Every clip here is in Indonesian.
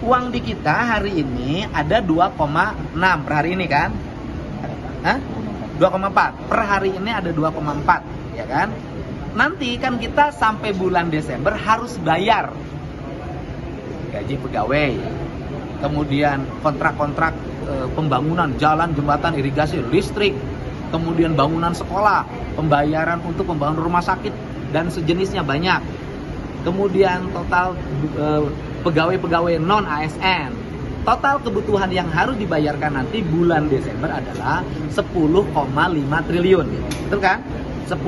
Uang di kita hari ini ada 2,6 per hari ini kan? Hah? 2,4 per hari ini ada 2,4 ya kan? Nanti kan kita sampai bulan Desember harus bayar gaji pegawai, kemudian kontrak-kontrak pembangunan jalan, jembatan, irigasi, listrik, kemudian bangunan sekolah, pembayaran untuk pembangunan rumah sakit dan sejenisnya banyak. Kemudian total pegawai-pegawai non ASN. Total kebutuhan yang harus dibayarkan nanti bulan Desember adalah 10,5 triliun. Betul kan? 10,5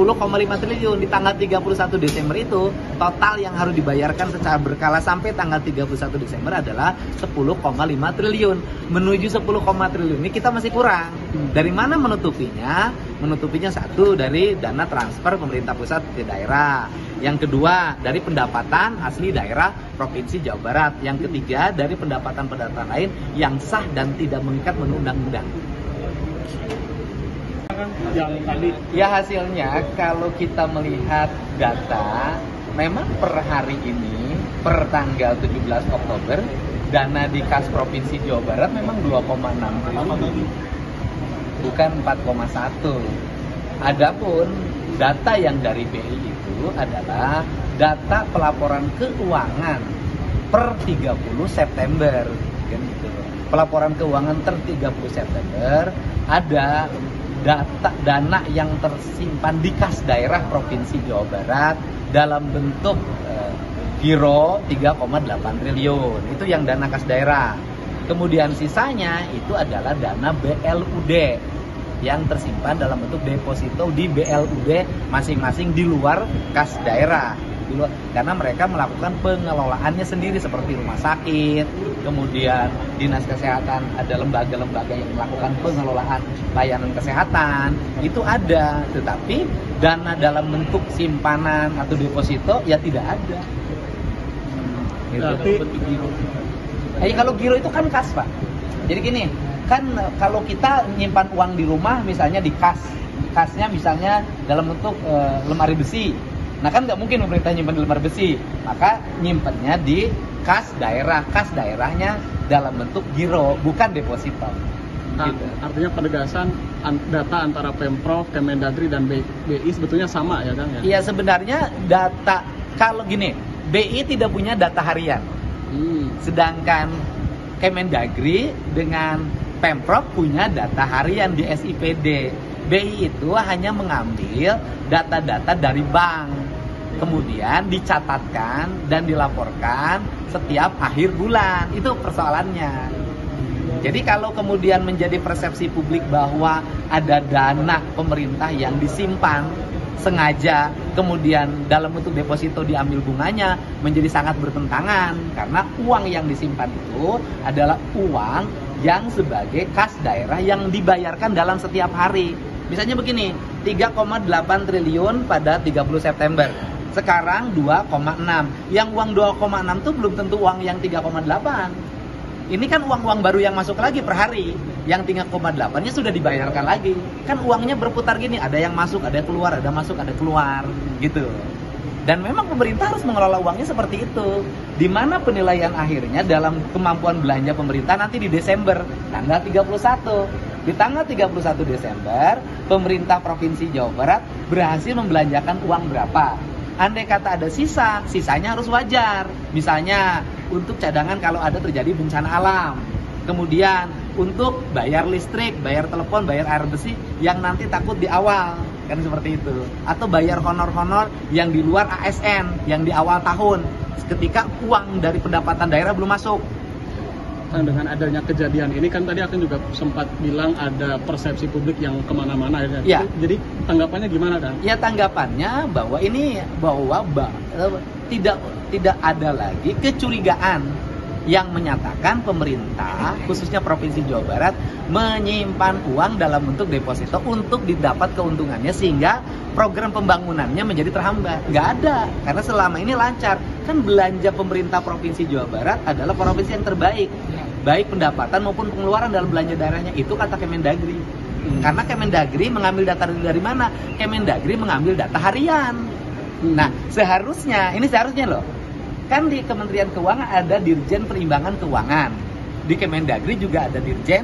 triliun di tanggal 31 Desember itu total yang harus dibayarkan secara berkala sampai tanggal 31 Desember adalah 10,5 triliun. Menuju 10, triliun ini kita masih kurang. Dari mana menutupinya? Menutupinya satu dari dana transfer pemerintah pusat ke daerah. Yang kedua dari pendapatan asli daerah Provinsi Jawa Barat. Yang ketiga dari pendapatan-pendapatan lain yang sah dan tidak mengikat menurut undang-undang. Yang tadi ya hasilnya kalau kita melihat data memang per hari ini per tanggal 17 Oktober dana di kas Provinsi Jawa Barat memang 2,6 triliun bukan 4,1. Adapun data yang dari BI itu adalah data pelaporan keuangan per 30 September kan gitu. Pelaporan keuangan per 30 September ada dana yang tersimpan di kas daerah Provinsi Jawa Barat dalam bentuk giro 3,8 triliun. Itu yang dana kas daerah. Kemudian sisanya itu adalah dana BLUD yang tersimpan dalam bentuk deposito di BLUD masing-masing di luar kas daerah. Karena mereka melakukan pengelolaannya sendiri seperti rumah sakit, kemudian dinas kesehatan, ada lembaga-lembaga yang melakukan pengelolaan layanan kesehatan, itu ada, tetapi dana dalam bentuk simpanan atau deposito ya tidak ada. Berarti kalau giro itu kan kas, Pak. Jadi gini, kan kalau kita nyimpan uang di rumah misalnya di kas, kasnya misalnya dalam bentuk lemari besi. Nah kan nggak mungkin pemerintah nyimpan di lemari besi, maka nyimpannya di kas daerah. Kas daerahnya dalam bentuk giro, bukan deposito. Gitu. Artinya penegasan data antara Pemprov, Kemendagri dan BI sebetulnya sama ya Kang? Iya sebenarnya data, kalau gini, BI tidak punya data harian. Sedangkan Kemendagri dengan Pemprov punya data harian di SIPD. BI itu hanya mengambil data-data dari bank, kemudian dicatatkan dan dilaporkan setiap akhir bulan. Itu persoalannya. Jadi kalau kemudian menjadi persepsi publik bahwa ada dana pemerintah yang disimpan sengaja, kemudian dalam bentuk deposito diambil bunganya, menjadi sangat bertentangan. Karena uang yang disimpan itu adalah uang yang sebagai kas daerah yang dibayarkan dalam setiap hari. Misalnya begini, 3,8 triliun pada 30 September. Sekarang 2,6. Yang uang 2,6 itu belum tentu uang yang 3,8. Ini kan uang-uang baru yang masuk lagi per hari. Yang 3,8-nya sudah dibayarkan lagi. Kan uangnya berputar gini, ada yang masuk, ada yang keluar, ada masuk, ada keluar, gitu. Dan memang pemerintah harus mengelola uangnya seperti itu. Di mana penilaian akhirnya dalam kemampuan belanja pemerintah nanti di Desember, tanggal 31. Di tanggal 31 Desember, pemerintah Provinsi Jawa Barat berhasil membelanjakan uang berapa. Andai kata ada sisa, sisanya harus wajar. Misalnya untuk cadangan kalau ada terjadi bencana alam. Kemudian untuk bayar listrik, bayar telepon, bayar air bersih yang nanti takut di awal. Kan seperti itu. Atau bayar honor-honor yang di luar ASN, yang di awal tahun. Ketika uang dari pendapatan daerah belum masuk. Dengan adanya kejadian ini kan tadi akan juga sempat bilang ada persepsi publik yang kemana-mana ya. Jadi tanggapannya gimana kan? Ya tanggapannya bahwa tidak ada lagi kecurigaan yang menyatakan pemerintah khususnya Provinsi Jawa Barat menyimpan uang dalam bentuk deposito untuk didapat keuntungannya sehingga program pembangunannya menjadi terhambat. Nggak ada, karena selama ini lancar. Kan belanja pemerintah Provinsi Jawa Barat adalah provinsi yang terbaik, baik pendapatan maupun pengeluaran dalam belanja daerahnya. Itu kata Kemendagri. Karena Kemendagri mengambil data dari mana? Kemendagri mengambil data harian. Nah, seharusnya loh, Kan di Kementerian Keuangan ada Dirjen Perimbangan Keuangan. Di Kemendagri juga ada Dirjen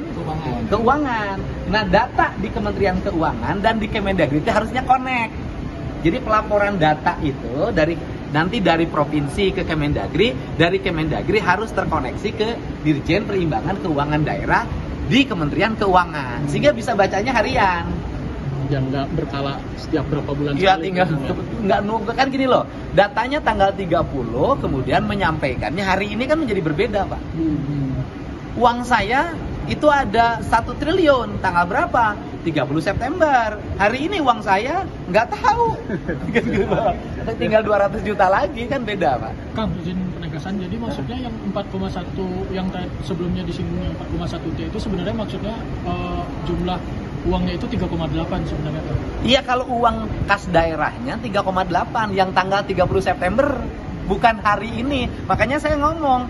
Keuangan. Nah, data di Kementerian Keuangan dan di Kemendagri itu harusnya connect. Jadi pelaporan data itu nanti dari provinsi ke Kemendagri, dari Kemendagri harus terkoneksi ke Dirjen Perimbangan Keuangan Daerah di Kementerian Keuangan, sehingga bisa bacanya harian. Yang nggak berkala setiap berapa bulan Iya, tinggal nggak nunggu kan gini loh. Datanya tanggal 30, kemudian menyampaikannya hari ini kan menjadi berbeda, Pak. Uang saya itu ada 1 triliun, tanggal berapa? 30 September. Hari ini uang saya nggak tahu. Tinggal 200 juta lagi, kan beda, Pak. Kang, izin penegasan, jadi maksudnya yang 4,1 yang sebelumnya disinggung 4,1 T itu sebenarnya maksudnya jumlah uangnya itu 3,8 sebenarnya, Kang? Iya, kalau uang kas daerahnya 3,8 yang tanggal 30 September, bukan hari ini. Makanya saya ngomong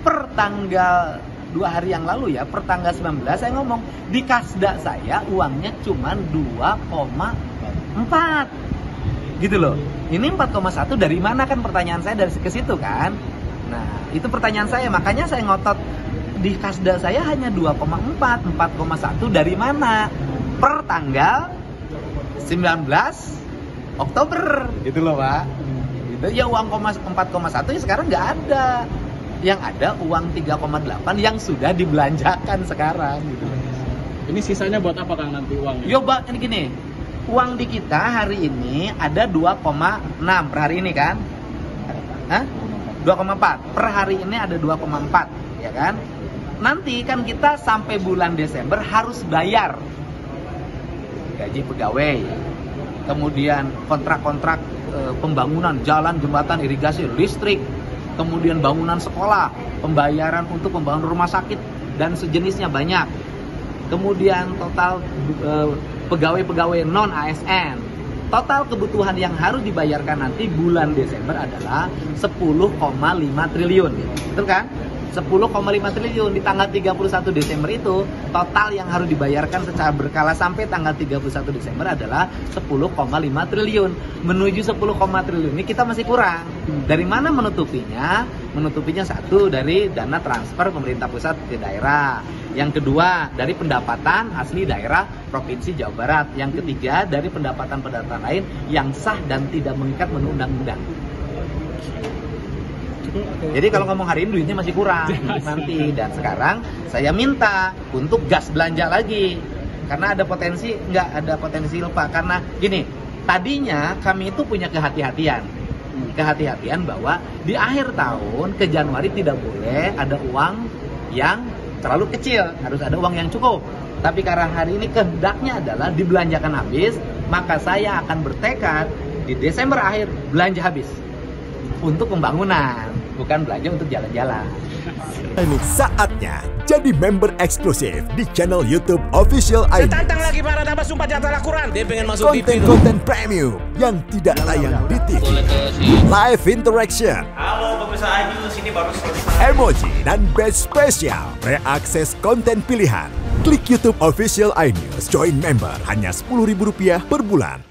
per tanggal 2 hari yang lalu ya, per tanggal 19 saya ngomong di kasda saya uangnya cuma 2,4 gitu loh. Ini 4,1 dari mana, kan pertanyaan saya dari ke situ kan. Nah, itu pertanyaan saya, makanya saya ngotot di kasda saya hanya 2,4, 4,1 dari mana? Per tanggal 19 Oktober gitu loh, Pak. Gitu ya, uang 4,1 ya sekarang nggak ada. Yang ada uang 3,8 yang sudah dibelanjakan sekarang gitu. Ini sisanya buat apa, Kang, nanti uangnya? Yo, Pak, ini gini. Uang di kita hari ini ada 2,6 per hari ini kan? Hah? 2,4. Per hari ini ada 2,4, ya kan? Nanti kan kita sampai bulan Desember harus bayar gaji pegawai, kemudian kontrak-kontrak pembangunan jalan, jembatan, irigasi, listrik, kemudian bangunan sekolah, pembayaran untuk pembangunan rumah sakit dan sejenisnya banyak. Kemudian total pegawai-pegawai non ASN. Total kebutuhan yang harus dibayarkan nanti bulan Desember adalah 10,5 triliun. Betul kan? 10,5 triliun di tanggal 31 Desember itu total yang harus dibayarkan secara berkala sampai tanggal 31 Desember adalah 10,5 triliun. Menuju 10, triliun ini kita masih kurang. Dari mana menutupinya? Menutupinya satu dari dana transfer pemerintah pusat ke daerah. Yang kedua dari pendapatan asli daerah Provinsi Jawa Barat. Yang ketiga dari pendapatan-pendapatan lain yang sah dan tidak mengikat menurut undang-undang. Jadi kalau ngomong hari ini duitnya masih kurang nanti, dan sekarang saya minta untuk gas belanja lagi karena ada potensi, nggak ada potensi lupa. Karena gini, tadinya kami itu punya kehati-hatian bahwa di akhir tahun ke Januari tidak boleh ada uang yang terlalu kecil, harus ada uang yang cukup. Tapi karena hari ini kehendaknya adalah dibelanjakan habis, maka saya akan bertekad di Desember akhir belanja habis untuk pembangunan, bukan belanja untuk jalan-jalan. Ini saatnya jadi member eksklusif di channel YouTube Official iNews. Tantang lagi para nama sumpah di atas Al-Quran. Dia pengen masuk TV. Konten premium yang tidak tayang di TV. Live interaction. Halo pemirsa iNews, ini baru selesai. Emoji dan badge spesial. Reakses konten pilihan. Klik YouTube Official iNews. Join member hanya Rp10.000 per bulan.